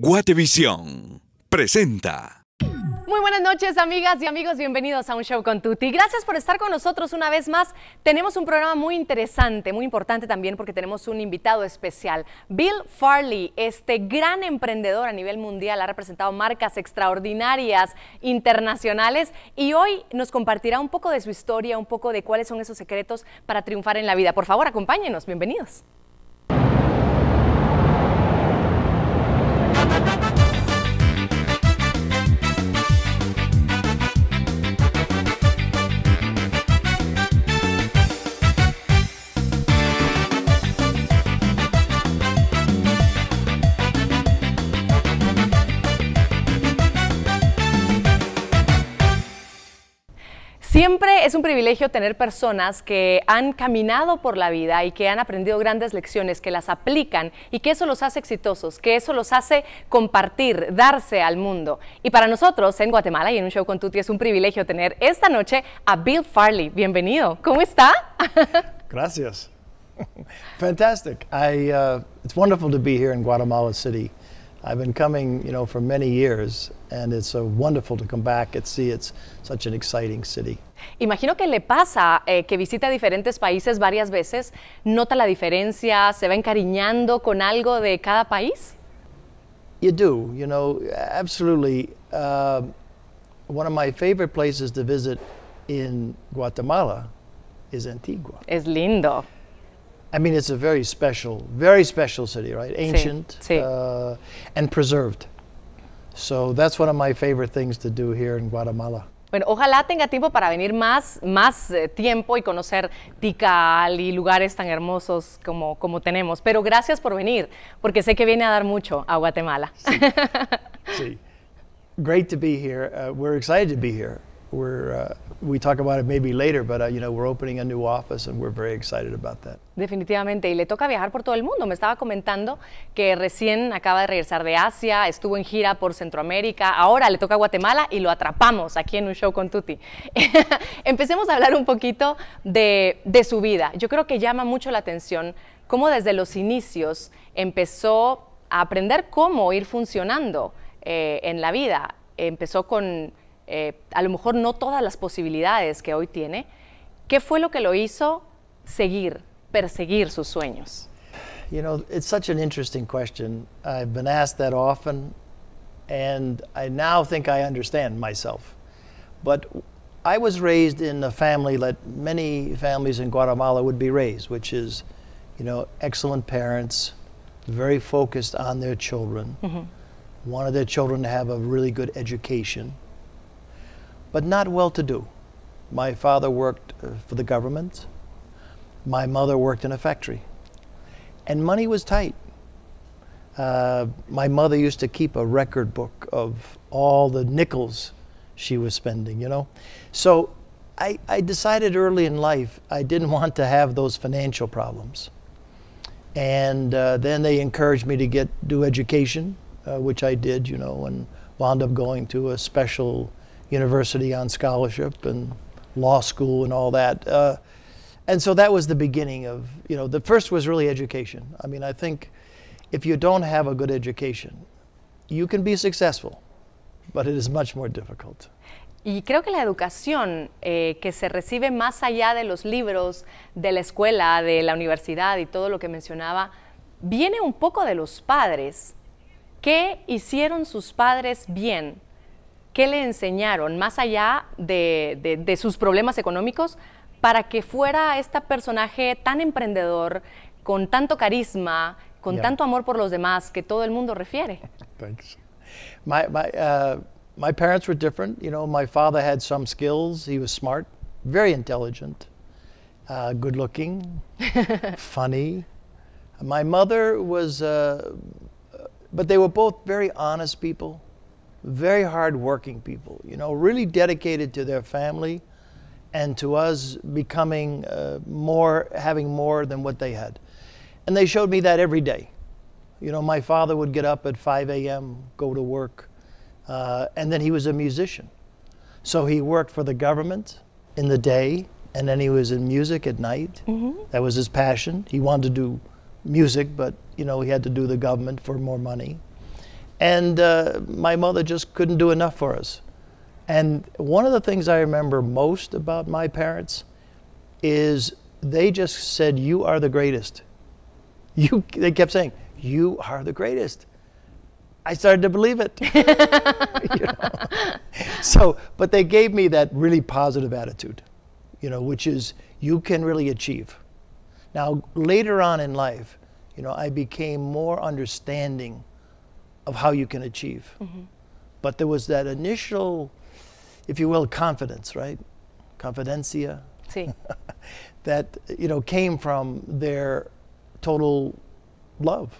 Guatevisión presenta. Muy buenas noches, amigas y amigos, bienvenidos a Un Show con Tuti. Gracias por estar con nosotros una vez más. Tenemos un programa muy interesante, muy importante también porque tenemos un invitado especial. Bill Farley, este gran emprendedor a nivel mundial, ha representado marcas extraordinarias, internacionales, y hoy nos compartirá un poco de su historia, un poco de cuáles son esos secretos para triunfar en la vida. Por favor, acompáñenos, bienvenidos. Siempre es un privilegio tener personas que han caminado por la vida y que han aprendido grandes lecciones, que las aplican y que eso los hace exitosos, que eso los hace compartir, darse al mundo. Y para nosotros en Guatemala y en Un Show con Tuti es un privilegio tener esta noche a Bill Farley. Bienvenido. ¿Cómo está? Gracias. Fantastic. It's wonderful to be here in Guatemala City. I've been coming, for many years, and it's wonderful to come back and see it's such an exciting city. Imagino que le pasa que visita diferentes países varias veces, nota la diferencia, se va encariñando con algo de cada país. You do, absolutely. One of my favorite places to visit in Guatemala is Antigua. Es lindo. I mean, it's a very special city, right? Ancient, sí. And preserved. So that's one of my favorite things to do here in Guatemala. Bueno, ojalá tenga tiempo para venir más tiempo y conocer Tikal y lugares tan hermosos como tenemos. Pero gracias por venir, porque sé que viene a dar mucho a Guatemala. Sí. Sí. Great to be here. We're excited to be here. We talk about it maybe later, but we're opening a new office and we're very excited about that. Definitivamente, y le toca viajar por todo el mundo. Me estaba comentando que recién acaba de regresar de Asia, estuvo en gira por Centroamérica, ahora le toca a Guatemala y lo atrapamos aquí en Un Show con Tuti. Empecemos a hablar un poquito de su vida. Yo creo que llama mucho la atención cómo desde los inicios empezó a aprender cómo ir funcionando en la vida. Empezó con a lo mejor no todas las posibilidades que hoy tiene. ¿Qué fue lo que lo hizo perseguir sus sueños? It's such an interesting question. I've been asked that often, and I now think I understand myself. But I was raised in a family that many families in Guatemala would be raised, which is, excellent parents, very focused on their children, wanted their children to have a really good education, but not well-to-do. My father worked for the government. My mother worked in a factory. And money was tight. My mother used to keep a record book of all the nickels she was spending, So I decided early in life I didn't want to have those financial problems. And then they encouraged me to do education, which I did, and wound up going to a special university on scholarship and law school and all that. And so that was the beginning of, the first was really education. I mean, I think if you don't have a good education, you can be successful, but it is much more difficult. Y creo que la educación que se recibe más allá de los libros, de la escuela, de la universidad y todo lo que mencionaba, viene un poco de los padres. ¿Qué hicieron sus padres bien? ¿Qué le enseñaron más allá de sus problemas económicos para que fuera este personaje tan emprendedor, con tanto carisma, con tanto amor por los demás que todo el mundo refiere? Thanks. My parents were different. My father had some skills. He was smart, very intelligent, good looking, funny. My mother was, but they were both very honest people. Very hard-working people, really dedicated to their family and to us becoming having more than what they had. And they showed me that every day. My father would get up at 5 a.m., go to work, and then he was a musician. So he worked for the government in the day, and then he was in music at night. That was his passion. He wanted to do music, but, he had to do the government for more money. And my mother just couldn't do enough for us. And one of the things I remember most about my parents is they just said, "You are the greatest." They kept saying, "You are the greatest." I started to believe it. You know? So, but they gave me that really positive attitude, you know, which is you can really achieve. Now, later on in life, you know, I became more understanding of how you can achieve. Mm-hmm. But there was that initial, if you will, confidence, right? Confidencia. Sí. That, you know, came from their total love.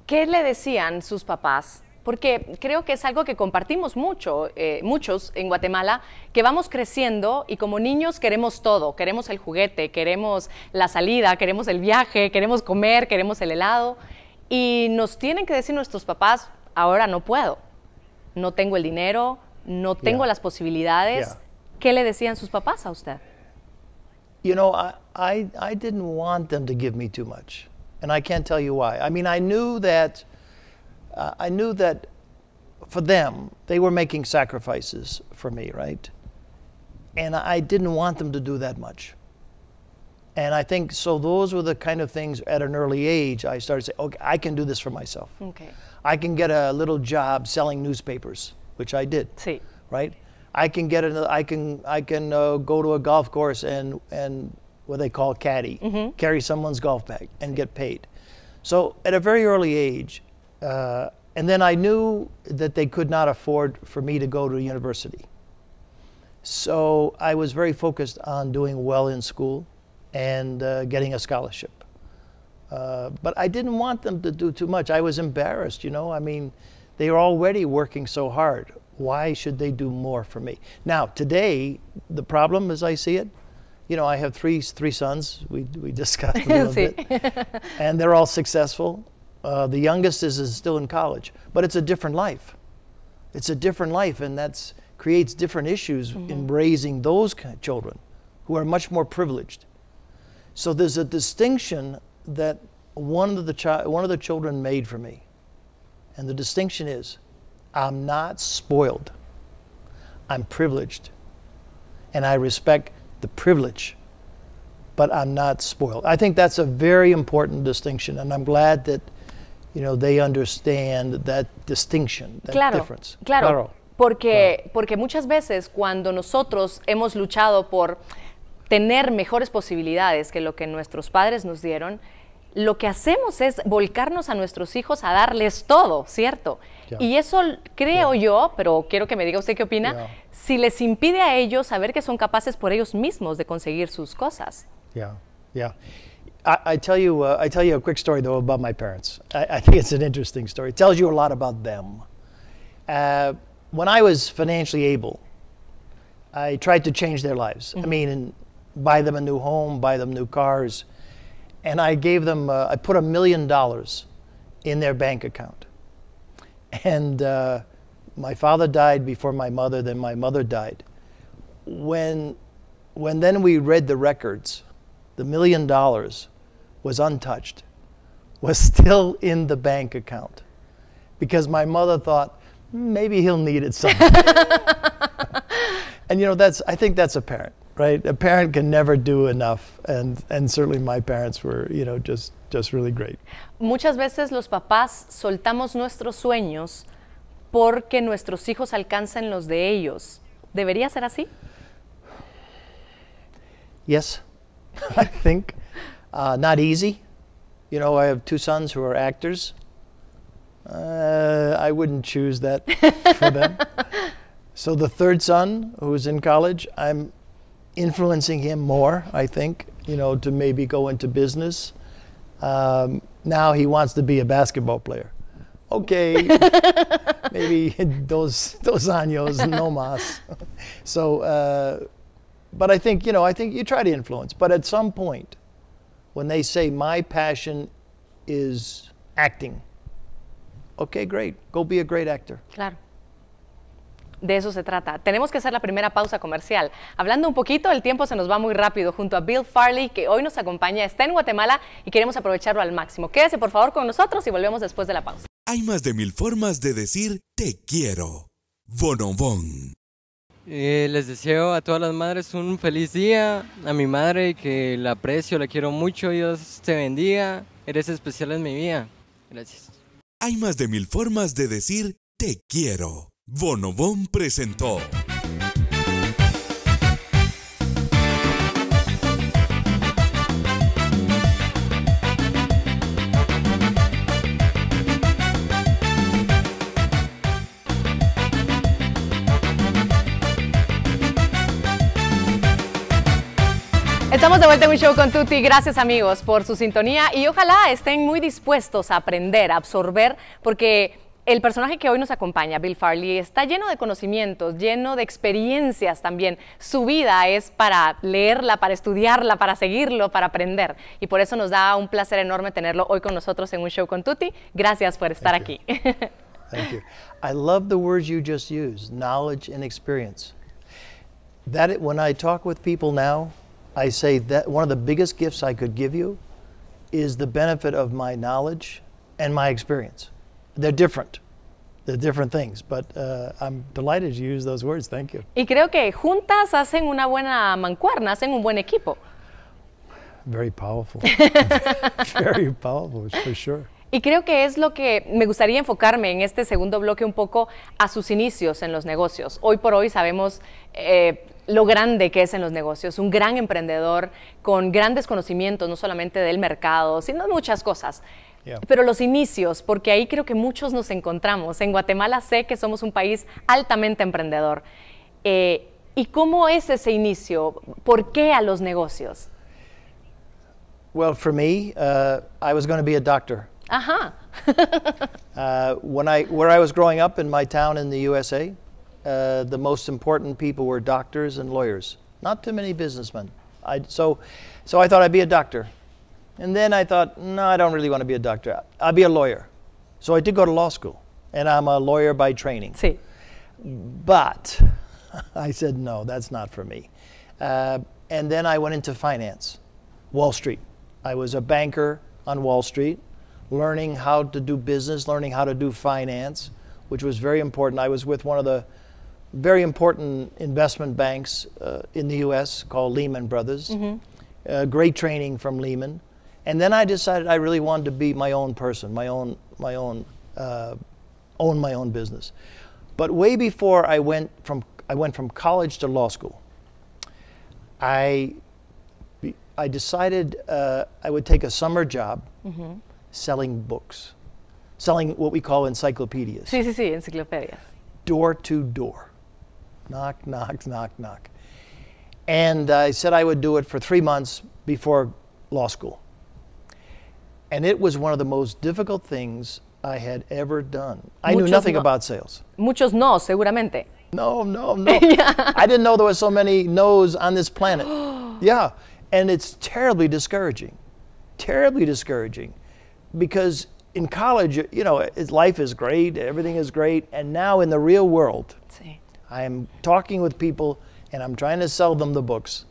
¿Qué le decían sus papás? Porque creo que es algo que compartimos muchos en Guatemala, que vamos creciendo y como niños queremos todo. Queremos el juguete, queremos la salida, queremos el viaje, queremos comer, queremos el helado. Y nos tienen que decir nuestros papás, ahora no puedo, no tengo el dinero, no tengo las posibilidades. ¿Qué le decían sus papás a usted? You know, I didn't want them to give me too much. And I can't tell you why. I mean, I knew that for them, they were making sacrifices for me, right? And I didn't want them to do that much. And I think, so those were the kind of things at an early age I started to say, okay, I can do this for myself. Okay. I can get a little job selling newspapers, which I did, sí. Right? I can get I can go to a golf course and what they call caddy, carry someone's golf bag and get paid. So at a very early age, and then I knew that they could not afford for me to go to university. So I was very focused on doing well in school and getting a scholarship. But I didn't want them to do too much. I was embarrassed, you know. I mean, they were already working so hard. Why should they do more for me? Now, today, the problem as I see it, you know, I have three sons. We discussed a little bit. And they're all successful. The youngest is still in college. But it's a different life. It's a different life, and that creates different issues in raising those kind of children who are much more privileged. So there's a distinction that one of the children made for me. And the distinction is, I'm not spoiled. I'm privileged. And I respect the privilege, but I'm not spoiled. I think that's a very important distinction, and I'm glad that, you know, they understand that distinction, that difference. Claro. Porque muchas veces cuando nosotros hemos luchado por tener mejores posibilidades que lo que nuestros padres nos dieron, lo que hacemos es volcarnos a nuestros hijos a darles todo, ¿cierto? Y eso creo yo, pero quiero que me diga usted qué opina, si les impide a ellos saber que son capaces por ellos mismos de conseguir sus cosas. I tell you a quick story though about my parents. I think it's an interesting story. It tells you a lot about them. When I was financially able, I tried to change their lives. I mean, buy them a new home, buy them new cars. And I gave them, I put $1 million in their bank account. And my father died before my mother, then my mother died. When then we read the records, the $1 million was untouched, was still in the bank account. Because my mother thought, maybe he'll need it someday. And you know, I think that's a parent. Right, a parent can never do enough, and certainly my parents were, you know, just really great. Muchas veces los papás soltamos nuestros sueños porque nuestros hijos alcanzan los de ellos. ¿Debería ser así? Yes, I think. Not easy. You know, I have 2 sons who are actors. I wouldn't choose that for them. So the 3rd son, who's in college, I'm influencing him more, I think, you know, to maybe go into business. Now he wants to be a basketball player. Okay, maybe dos años, no más. So, but I think, you know, I think you try to influence. But at some point, when they say my passion is acting, okay, great, go be a great actor. Claro. De eso se trata. Tenemos que hacer la primera pausa comercial. Hablando un poquito, el tiempo se nos va muy rápido junto a Bill Farley, que hoy nos acompaña, está en Guatemala y queremos aprovecharlo al máximo. Quédese por favor con nosotros y volvemos después de la pausa. Hay más de 1000 formas de decir te quiero. Bonobón. Les deseo a todas las madres un feliz día, a mi madre que la aprecio, la quiero mucho, Dios te bendiga, eres especial en mi vida. Gracias. Hay más de 1000 formas de decir te quiero. Bonobón presentó. Estamos de vuelta en un show con Tuti. Gracias amigos por su sintonía y ojalá estén muy dispuestos a aprender, a absorber, porque el personaje que hoy nos acompaña, Bill Farley, está lleno de conocimientos, lleno de experiencias también. Su vida es para leerla, para estudiarla, para seguirlo, para aprender. Y por eso nos da un placer enorme tenerlo hoy con nosotros en un show con Tuti. Gracias por estar aquí. Thank you. I love the words you just used, knowledge and experience. When I talk with people now, I say that one of the biggest gifts I could give you is the benefit of my knowledge and my experience. They're different. They're different things, but I'm delighted you use those words. Thank you. Y creo que juntas hacen una buena mancuerna, hacen un buen equipo. Very powerful. Very powerful, for sure. Y creo que es lo que me gustaría enfocarme en este segundo bloque un poco a sus inicios en los negocios. Hoy por hoy sabemos lo grande que es en los negocios, un gran emprendedor con grandes conocimientos, no solamente del mercado, sino muchas cosas. Yeah. Pero los inicios, porque ahí creo que muchos nos encontramos. En Guatemala sé que somos un país altamente emprendedor. ¿Y cómo es ese inicio? ¿Por qué a los negocios? Well, for me, I was going to be a doctor. Ajá. Where I was growing up in my town in the USA, the most important people were doctors and lawyers. Not too many businessmen. So I thought I'd be a doctor. And then I thought, no, I don't really want to be a doctor. I'll be a lawyer. So I did go to law school, and I'm a lawyer by training. Sí. But I said, no, that's not for me. And then I went into finance, Wall Street. I was a banker on Wall Street, learning how to do business, learning how to do finance, which was very important. I was with one of the very important investment banks in the U.S. called Lehman Brothers. Mm-hmm. Great training from Lehman. And then I decided I really wanted to be my own person, own my own business. But way before I went from college to law school, I decided I would take a summer job mm-hmm. selling books, selling what we call encyclopedias. Sí, enciclopedias. Door to door. Knock, knock, knock, knock. And I said I would do it for 3 months before law school. And it was one of the most difficult things I had ever done. I knew nothing about sales. Muchos no, seguramente. No. Yeah. I didn't know there were so many no's on this planet. Yeah, and it's terribly discouraging. Terribly discouraging. Because in college, you know, life is great, everything is great, and now in the real world, Sí. I am talking with people and I'm trying to sell them the books.